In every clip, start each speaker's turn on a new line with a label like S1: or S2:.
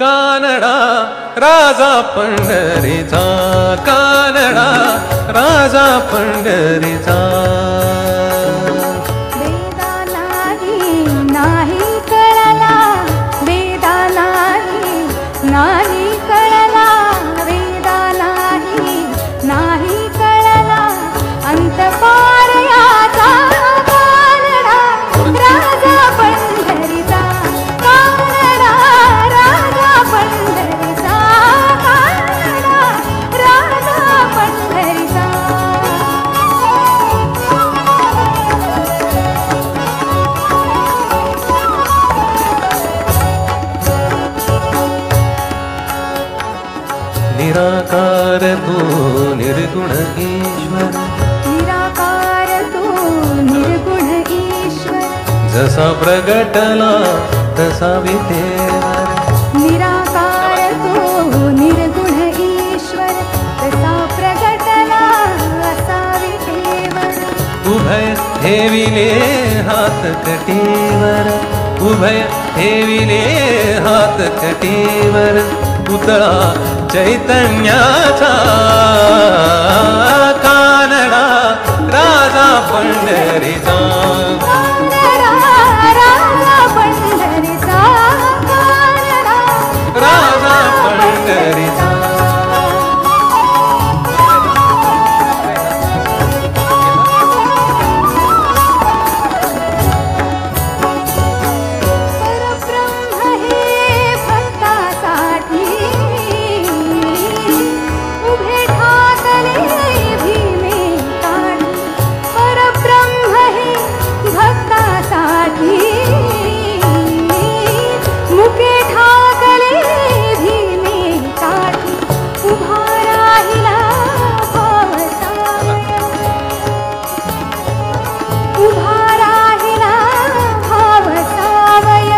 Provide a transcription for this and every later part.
S1: कानडा राजा पंढरीचा, कानडा राजा पंढरीचा.
S2: वेदा नाही कळला, वेदा नाही कळला, वेदा नाही कळला, अंतपार याचा कानडा राजा पंढरीचा, कानडा राजा पंढरीचा, कानडा राजा पंढरीचा.
S1: निराकार तू निर्गुण ईश्वर,
S2: निराकार तू निर्गुण ईश्वर,
S1: जसा प्रगटला तसा विटेवर.
S2: निराकार तू निर्गुण ईश्वर, तसा प्रगटला असा विटेवर.
S1: उभय ठेविले हात कटीवर, उभय ठेविले हात कटीवर, पुतळा चैतन्याचा कानडा राजा पंढरीचा.
S2: कानडा राजा पंढरीचा, कानडा
S1: राजा पंढरीचा.
S2: परब्रह्म हे भक्तासाठी उभे ठाकले भीमे काठी. परब्रह्म हे भक्तासाठी मुके ठाकले भीमे काठी. उभा राहिला भाव सावय, उभा राहिला भाव सावय,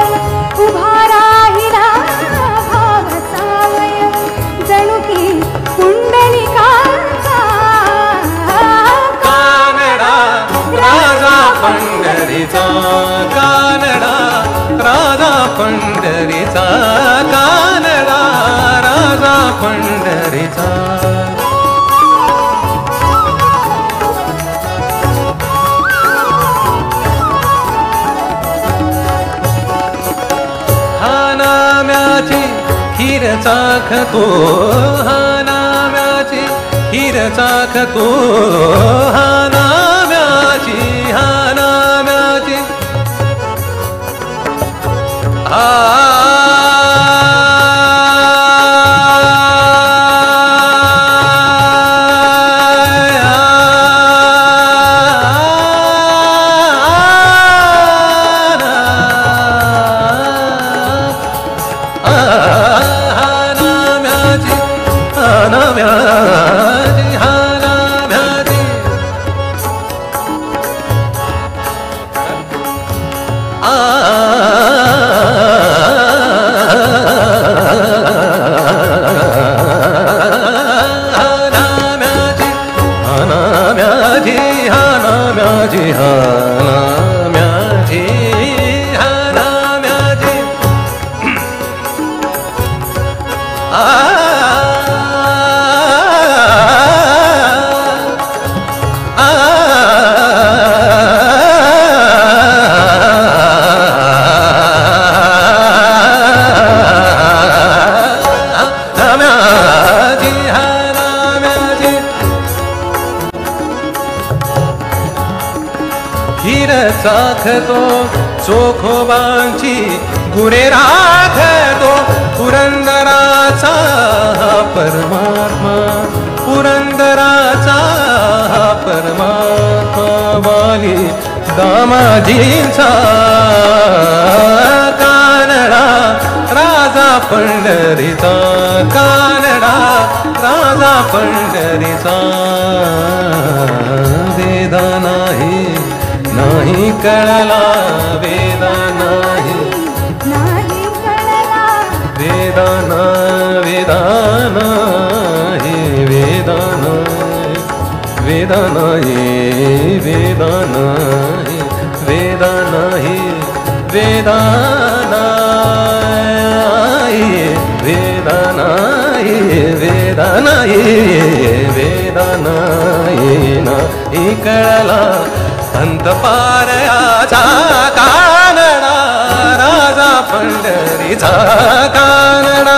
S2: उभा राहिला भाव सावय, जणू की पुंडलिकाचा
S1: कानडा राजा पंढरीचा, कानडा राजा पंढरीचा, कानडा राजा पंढरीचा. हा नाम्याची खीर चाखतो, हा नाम्याची खीर चाखतो, हा नाम्याची, हा नाम्याची, खीर चाखतो चोखोबांची गुणे राखतो, पुरंदराचा परमात्मा, पुरंदराचा परमात्मा. वाली दामाजींचा कानडा राजा पंढरीचा, कानडा राजा पंढरीचा. वेदा नाही कळला, वेदा नाही
S2: कळला,
S1: वेदा वेदा नाही, वेदा नाही, वेदा नाही, वेदा नाही, वेदा नाही, वेदा नाही. वेदना इकडला अंतपारयाचा कानडा राजा पंढरीचा कानडा